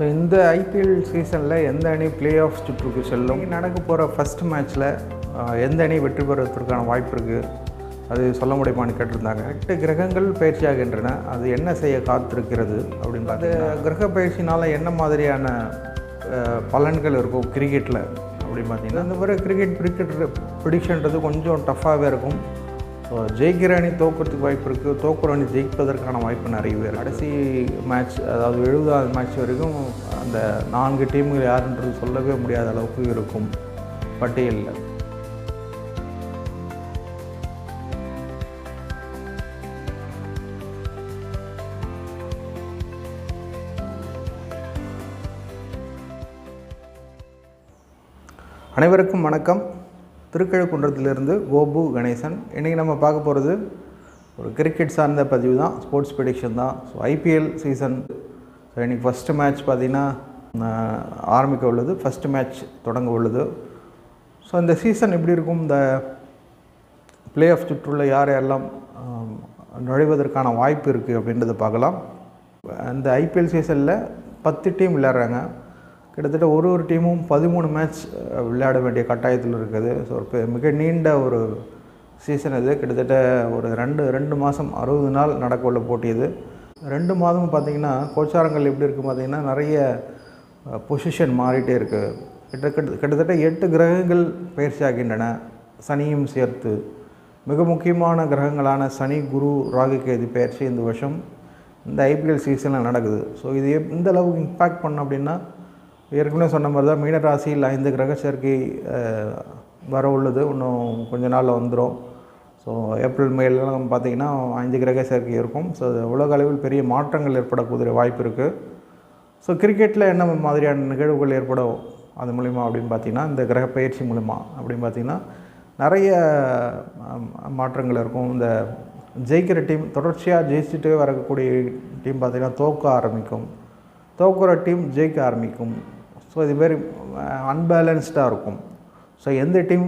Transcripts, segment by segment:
இந்த ஐபிஎல் சீசனில் எந்த அணி பிளே ஆஃப் சுற்றுக்கு செல்லும், நடக்க போகிற ஃபஸ்ட் மேட்ச்சில் எந்த அணி வெற்றி பெறுவதற்கான வாய்ப்பு இருக்குது, அது சொல்ல முடியுமான்னு கேட்டிருந்தாங்க. 8 கிரகங்கள் பயிற்சியாகின்றன, அது என்ன செய்ய காத்திருக்கிறது அப்படின்னு பார்த்து, கிரக பயிற்சினால் என்ன மாதிரியான பலன்கள் இருக்கும் கிரிக்கெட்டில் அப்படின்னு பார்த்தீங்கன்னா, இந்த மாதிரி கிரிக்கெட் ப்ரிடிக்ஷன்றது கொஞ்சம் டஃப்பாகவே இருக்கும். ஸோ ஜெயிக்கிற அணி தோக்கிறதுக்கு வாய்ப்பு இருக்குது, தோக்குற அணி ஜெயிப்பதற்கான வாய்ப்பு நிறையவே இருக்குது. கடைசி மேட்ச், அதாவது 70வது மேட்ச் வரைக்கும் அந்த 4 டீம்கள் யாருன்றது சொல்லவே முடியாத அளவுக்கு இருக்கும் பட்டியலில். அனைவருக்கும் வணக்கம். திருக்கழுக்குன்றத்திலிருந்து கோபு கணேசன். இன்றைக்கி நம்ம பார்க்க போகிறது ஒரு கிரிக்கெட் சார்ந்த பதிவு தான், ஸ்போர்ட்ஸ் ப்ரெடிக்ஷன் தான். ஸோ ஐபிஎல் சீசன், ஸோ இன்றைக்கி ஃபஸ்ட்டு மேட்ச் பார்த்திங்கன்னா ஆரம்பிக்க உள்ளது, ஃபஸ்ட்டு மேட்ச் தொடங்க உள்ளது. ஸோ இந்த சீசன் எப்படி இருக்கும், இந்த பிளே ஆஃப் சுற்றுள்ள யார் யாரெல்லாம் நுழைவதற்கான வாய்ப்பு இருக்குது அப்படின்றத பார்க்கலாம். இந்த ஐபிஎல் சீசனில் 10 டீம் விளையாடுறாங்க. கிட்டத்தட்ட ஒரு டீமும் 13 மேட்ச் விளையாட வேண்டிய கட்டாயத்தில் இருக்குது. ஸோ மிக நீண்ட ஒரு சீசன் இது. கிட்டத்தட்ட ஒரு ரெண்டு மாதம் 60 நாள் நடக்க உள்ள போட்டி இது. 2 மாதமும் பார்த்திங்கன்னா கோச்சாரங்கள் எப்படி இருக்குது பார்த்திங்கன்னா, நிறைய பொசிஷன் மாறிட்டே இருக்குது. கிட்டத்தட்ட 8 கிரகங்கள் பயிற்சி ஆகின்றன, சனியும் சேர்த்து. மிக முக்கியமான கிரகங்களான சனி, குரு, ராகு, கேது பயிற்சி இந்த வருஷம் இந்த ஐபிஎல் சீசனில் நடக்குது. ஸோ இது எந்த அளவுக்கு இம்பேக்ட் பண்ண அப்படின்னா, ஏற்கனவே சொன்ன மாதிரி தான் மீன ராசியில் 5 கிரக சேர்க்கை வர உள்ளது. இன்னும் கொஞ்ச நாளில் வந்துடும். ஸோ ஏப்ரல் மேலாம் பார்த்திங்கன்னா 5 கிரக சேர்க்கை இருக்கும். ஸோ உலக அளவில் பெரிய மாற்றங்கள் ஏற்படக்கூடிய வாய்ப்பு இருக்குது. ஸோ கிரிக்கெட்டில் என்ன மாதிரியான நிகழ்வுகள் ஏற்படும் அது மூலிமா அப்படின்னு பார்த்திங்கன்னா, இந்த கிரக பயிற்சி மூலிமா அப்படின்னு பார்த்திங்கன்னா நிறைய மாற்றங்கள் இருக்கும். இந்த ஜெயிக்கிற டீம் தொடர்ச்சியாக ஜெயிச்சுட்டே வரக்கூடிய டீம் பார்த்திங்கன்னா தோற்க ஆரம்பிக்கும், தோக்குற டீம் ஜெயிக்க ஆரம்பிக்கும். ஸோ இது மாதிரி அன்பேலன்ஸ்டாக இருக்கும். ஸோ எந்த டீம்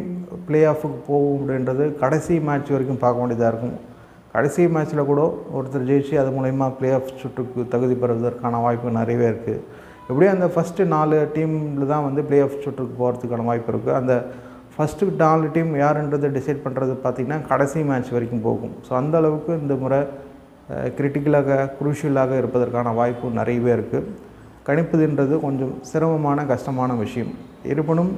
பிளே ஆஃபுக்கு போகும் அப்படின்றது கடைசி மேட்ச் வரைக்கும் பார்க்க வேண்டியதாக இருக்கும். கடைசி மேட்ச்சில் கூட ஒருத்தர் ஜெயிச்சு அது மூலயமா பிளே ஆஃப் சுற்றுக்கு தகுதி பெறுவதற்கான வாய்ப்பு நிறையவே இருக்குது. எப்படியும் அந்த ஃபஸ்ட்டு 4 டீமில் தான் வந்து பிளே ஆஃப் சுற்றுக்கு போகிறதுக்கான வாய்ப்பு இருக்குது. அந்த ஃபஸ்ட்டு 4 டீம் யாருன்றது டிசைட் பண்ணுறது பார்த்திங்கன்னா கடைசி மேட்ச் வரைக்கும் போகும். ஸோ அந்தளவுக்கு இந்த முறை கிரிட்டிக்கலாக, குரூஷியலாக இருப்பதற்கான வாய்ப்பு நிறையவே இருக்குது. கணிப்பதுன்றது கொஞ்சம் சிரமமான, கஷ்டமான விஷயம். இருப்பினும்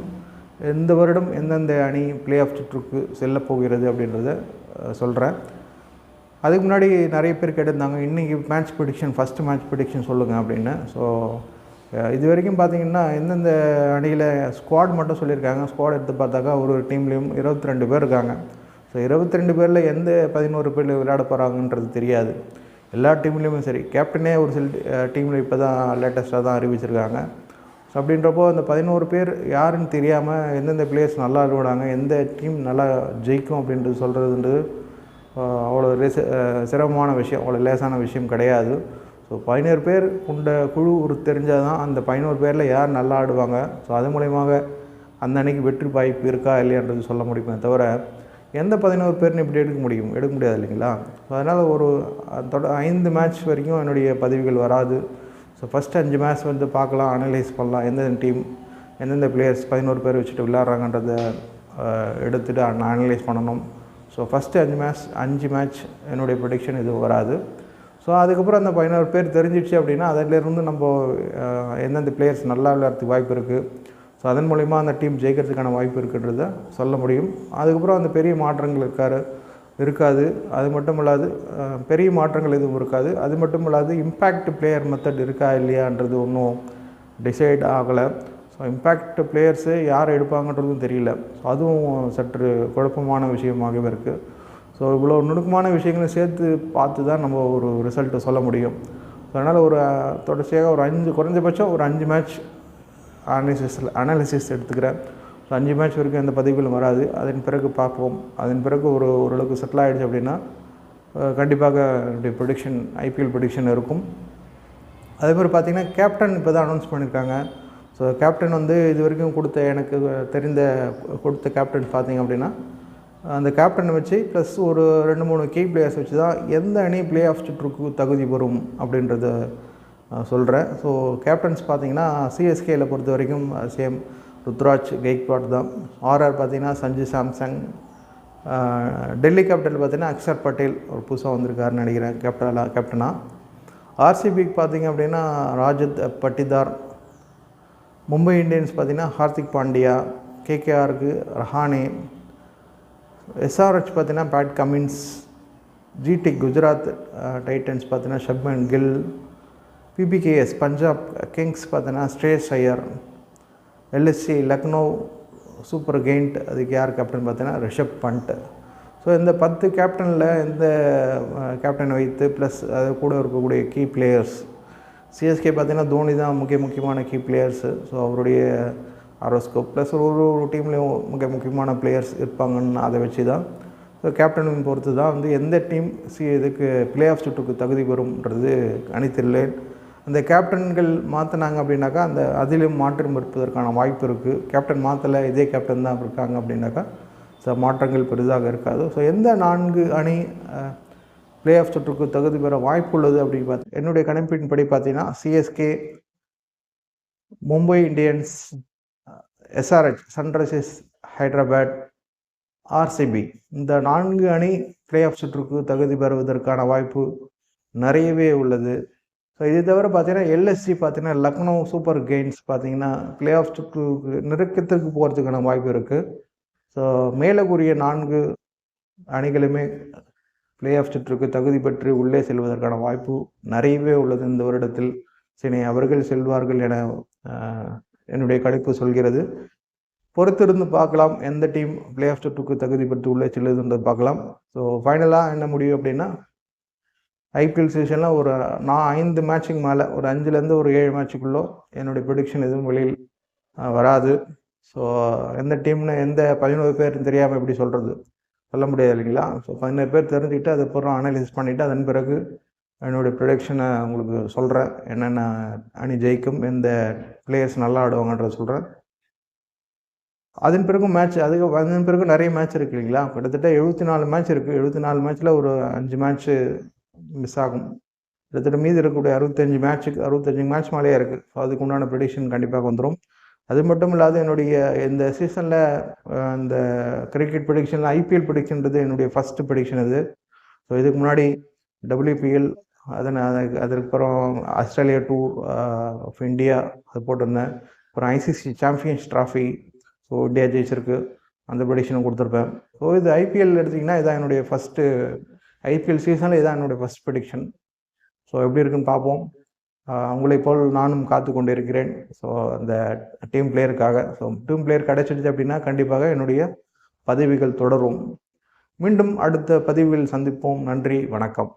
இந்த வருடம் எந்தெந்த அணி பிளே ஆஃப் சுற்றுக்கு செல்ல போகிறது அப்படின்றத சொல்கிறேன். அதுக்கு முன்னாடி நிறைய பேர் கேட்டிருந்தாங்க, இன்றைக்கி match prediction, first match prediction சொல்லுங்கள் அப்படின்னு. ஸோ இது வரைக்கும் பார்த்திங்கன்னா எந்தெந்த அணியில் ஸ்குவாட் மட்டும் சொல்லியிருக்காங்க. ஸ்குவாட் எடுத்து பார்த்தாக்கா ஒரு டீம்லேயும் 22 பேர் இருக்காங்க. ஸோ 22 பேரில் எந்த 11 பேர் விளையாட போகிறாங்கன்றது தெரியாது. எல்லா டீம்லேயுமே சரி, கேப்டனே ஒரு சில டீமில் இப்போ தான் லேட்டஸ்ட்டாக தான் அறிவிச்சிருக்காங்க. ஸோ அப்படின்றப்போ அந்த 11 பேர் யாருன்னு தெரியாமல் எந்தெந்த பிளேயர்ஸ் நல்லா விளையாடுவாங்க, எந்த டீம் நல்லா ஜெயிக்கும் அப்படின்றது சொல்கிறதுன்றது அவ்வளோ சிரமமான விஷயம், அவ்வளோ லேசான விஷயம் கிடையாது. ஸோ 11 பேர் கொண்ட குழு ஒரு தெரிஞ்சால் தான் அந்த 11 பேரில் யார் நல்லா ஆடுவாங்க, ஸோ அது மூலயமாக அந்த அன்றைக்கி வெற்றி வாய்ப்பு இருக்கா இல்லையான்றது சொல்ல முடியுமே தவிர, எந்த 11 பேர்னு இப்படி எடுக்க முடியாது இல்லைங்களா. ஸோ அதனால் ஒரு 5 மேட்ச் வரைக்கும் என்னுடைய பதிவுகள் வராது. ஸோ ஃபஸ்ட்டு 5 மேட்ச் வந்து பார்க்கலாம், அனலைஸ் பண்ணலாம், எந்தெந்த டீம் எந்தெந்த பிளேயர்ஸ் 11 பேர் வச்சுட்டு விளையாடுறாங்கன்றதை எடுத்துகிட்டு அனலைஸ் பண்ணணும். ஸோ ஃபஸ்ட்டு 5 மேட்ச் என்னுடைய ப்ரெடிக்ஷன் இது வராது. ஸோ அதுக்கப்புறம் அந்த 11 பேர் தெரிஞ்சிடுச்சு அப்படின்னா அதிலேருந்து நம்ம எந்தெந்த பிளேயர்ஸ் நல்லா விளையாடுறதுக்கு வாய்ப்பு இருக்குது, ஸோ அதன் மூலிமா அந்த டீம் ஜெயிக்கிறதுக்கான வாய்ப்பு இருக்குன்றத சொல்ல முடியும். அதுக்கப்புறம் அந்த பெரிய மாற்றங்கள் இருக்காது. அது மட்டும் இல்லாது பெரிய மாற்றங்கள் எதுவும் இருக்காது. அது மட்டும் இல்லாது இம்பேக்ட் பிளேயர் மெத்தட் இருக்கா இல்லையான்றது ஒன்றும் டிசைட் ஆகலை. ஸோ இம்பேக்ட் பிளேயர்ஸு யார் எடுப்பாங்கன்றதும் தெரியல. ஸோ அதுவும் சற்று குழப்பமான விஷயமாகவே இருக்குது. ஸோ இவ்வளோ நுணுக்கமான விஷயங்களும் சேர்த்து பார்த்து தான் நம்ம ஒரு ரிசல்ட்டை சொல்ல முடியும். ஸோ அதனால் ஒரு தொடர்ச்சியாக ஒரு 5 குறைஞ்சபட்சம் ஒரு 5 மேட்ச் அனாலிசிஸ் எடுத்துக்கிறேன். ஸோ 5 மேட்ச் வரைக்கும் எந்த பதிவுகளும் வராது. அதன் பிறகு பார்ப்போம். அதன் பிறகு ஓரளவுக்கு செட்டில் ஆகிடுச்சு அப்படின்னா கண்டிப்பாக என்னுடைய ப்ரெடிக்ஷன், ஐபிஎல் ப்ரெடிக்ஷன் இருக்கும். அதேமாதிரி பார்த்திங்கன்னா கேப்டன் இப்போ தான் அனௌன்ஸ் பண்ணியிருக்காங்க. ஸோ கேப்டன் வந்து இது வரைக்கும் எனக்கு கொடுத்த கேப்டன் பார்த்திங்க அப்படின்னா, அந்த கேப்டனை வச்சு ப்ளஸ் ஒரு 2-3 கீ பிளேயர்ஸ் வச்சு தான் எந்த அணி பிளே ஆஃப் சுற்றுக்கு தகுதி பெறும் அப்படின்றத சொல்கிறேன். ஸோ கேப்டன்ஸ் பார்த்தீங்கன்னா சிஎஸ்கேல பொறுத்த வரைக்கும் சேம் ருத்ராஜ் கெய்க்வாட் தான். ஆர்ஆர் பார்த்தீங்கன்னா சஞ்சு சாம்சங். டெல்லி கேப்டன் பார்த்தீங்கன்னா அக்ஷர் பட்டேல் ஒரு புதுசாக வந்திருக்காருன்னு நினைக்கிறேன் கேப்டனாக. ஆர்சிபிக்கு பார்த்தீங்க அப்படின்னா ராஜத் பட்டிதார். மும்பை இந்தியன்ஸ் பார்த்தீங்கன்னா ஹார்திக் பாண்டியா. கேகேஆருக்கு ரஹானே. எஸ்ஆர்ஹெச் பார்த்தீங்கன்னா Pat Cummins. GT Gujarat Titans பார்த்தீங்கன்னா ஷப்மன் கில். பிபிகேஎஸ் பஞ்சாப் கிங்ஸ் பார்த்தீங்கன்னா Shreyas Iyer. LSG Lucknow Super Giant, அதுக்கு யார் கேப்டன் பார்த்தீங்கன்னா ரிஷப் பண்ட். ஸோ இந்த 10 கேப்டனில் இந்த கேப்டன் வைத்து ப்ளஸ் அது கூட இருக்கக்கூடிய கீ பிளேயர்ஸ். சிஎஸ்கே பார்த்தீங்கன்னா தோனி தான் முக்கியமான கீ பிளேயர்ஸு. ஸோ அவருடைய ஆரோஸ்கோப் ப்ளஸ் ஒரு டீம்லேயும் முக்கியமான பிளேயர்ஸ் இருப்பாங்கன்னு அதை வச்சு தான். ஸோ கேப்டன் பொறுத்து தான் எந்த டீம் இதுக்கு பிளே ஆஃப் சுற்றுக்கு தகுதி பெறும்ன்றது அணித்திருளேன். அந்த கேப்டன்கள் மாற்றினாங்க அப்படின்னாக்கா அதிலும் மாற்றம் இருப்பதற்கான வாய்ப்பு இருக்குது. கேப்டன் மாற்றலை, இதே கேப்டன் தான் இருக்காங்க அப்படின்னாக்கா ஸோ மாற்றங்கள் பெரிதாக இருக்காது. ஸோ எந்த 4 அணி பிளே ஆஃப் சுற்றுக்கு தகுதி பெற வாய்ப்பு உள்ளது அப்படின்னு என்னுடைய கணிப்பின்படி பார்த்தீங்கன்னா CSK, Mumbai Indians, SRH Sunrisers Hyderabad, RCB இந்த 4 அணி பிளே ஆஃப் சுற்றுக்கு தகுதி பெறுவதற்கான வாய்ப்பு நிறையவே உள்ளது. ஸோ இது தவிர பார்த்தீங்கன்னா எல்எஸ்சி பார்த்தீங்கன்னா லக்னோ சூப்பர் கெயின்ஸ் பார்த்தீங்கன்னா பிளே ஆஃப் சுற்றுக்கு நெருக்கத்துக்கு போகிறதுக்கான வாய்ப்பு இருக்குது. ஸோ மேலே கூறிய 4 அணிகளுமே பிளே ஆஃப் சுற்றுக்கு தகுதி பெற்று உள்ளே செல்வதற்கான வாய்ப்பு நிறையவே உள்ளது இந்த வருடத்தில். சரி, அவர்கள் செல்வார்கள் என என்னுடைய கணிப்பு சொல்கிறது. பொறுத்திருந்து பார்க்கலாம் எந்த டீம் பிளே ஆஃப் சுற்றுக்கு தகுதி பெற்று உள்ளே செல்லுதுன்றது பார்க்கலாம். ஸோ ஃபைனலாக என்ன முடியும் அப்படின்னா ஐபிஎல் சீசனில் ஒரு 5 மேட்சுக்கு மேலே ஒரு 5லேருந்து ஒரு 7 மேட்சுக்குள்ளே என்னுடைய ப்ரெடிக்ஷன் எதுவும் வெளியில் வராது. ஸோ எந்த டீம்னு எந்த 11 பேர் தெரியாமல் எப்படி சொல்ல முடியாது இல்லைங்களா? ஸோ 11 பேர் தெரிஞ்சுக்கிட்டு அதுக்கப்புறம் அனலைஸ் பண்ணிவிட்டு அதன் பிறகு என்னுடைய ப்ரொடக்ஷனை உங்களுக்கு சொல்கிறேன். என்னென்ன அணி ஜெயிக்கும், எந்த பிளேயர்ஸ் நல்லா ஆடுவாங்கன்றத சொல்கிறேன். அதன் பிறகு நிறைய மேட்ச் இருக்குது இல்லைங்களா? கிட்டத்தட்ட 74 மேட்ச் இருக்குது. 74 மேட்ச்சில் ஒரு 5 மேட்ச்சு மிஸ் ஆகும். கிட்டத்தட்ட மீதி இருக்கக்கூடிய 65 மேட்ச் மேலேயே இருக்குது. ஸோ அதுக்கு உண்டான ப்ரெடிக்ஷன் கண்டிப்பாக வந்துடும். அது மட்டும் இல்லாத என்னுடைய இந்த சீசனில் இந்த கிரிக்கெட் ப்ரெடிக்ஷனில் ஐபிஎல் ப்ரெடிக்ஷன்றது என்னுடைய ஃபஸ்ட்டு ப்ரெடிக்ஷன் இது. ஸோ இதுக்கு முன்னாடி WPL, அதுக்கப்புறம் ஆஸ்திரேலியா டூர் ஆஃப் இந்தியா அது போட்டிருந்தேன். அப்புறம் ICC Champions Trophy, so India ஜெயிச்சிருக்கு, அந்த ப்ரெடிக்ஷனும் கொடுத்துருப்பேன். ஸோ இது ஐபிஎல் எடுத்திங்கன்னா இதான் என்னுடைய ஃபஸ்ட்டு ஐபிஎல் சீசனில் இதான் என்னுடைய ஃபஸ்ட் ப்ரெடிக்ஷன். ஸோ எப்படி இருக்குன்னு பார்ப்போம். உங்களை போல் நானும் காத்து கொண்டு இருக்கிறேன். ஸோ அந்த டீம் பிளேயருக்காக. ஸோ டீம் பிளேயர் கிடைச்சிடுச்சு அப்படின்னா கண்டிப்பாக என்னுடைய பதவிகள் தொடரும். மீண்டும் அடுத்த பதிவில் சந்திப்போம். நன்றி, வணக்கம்.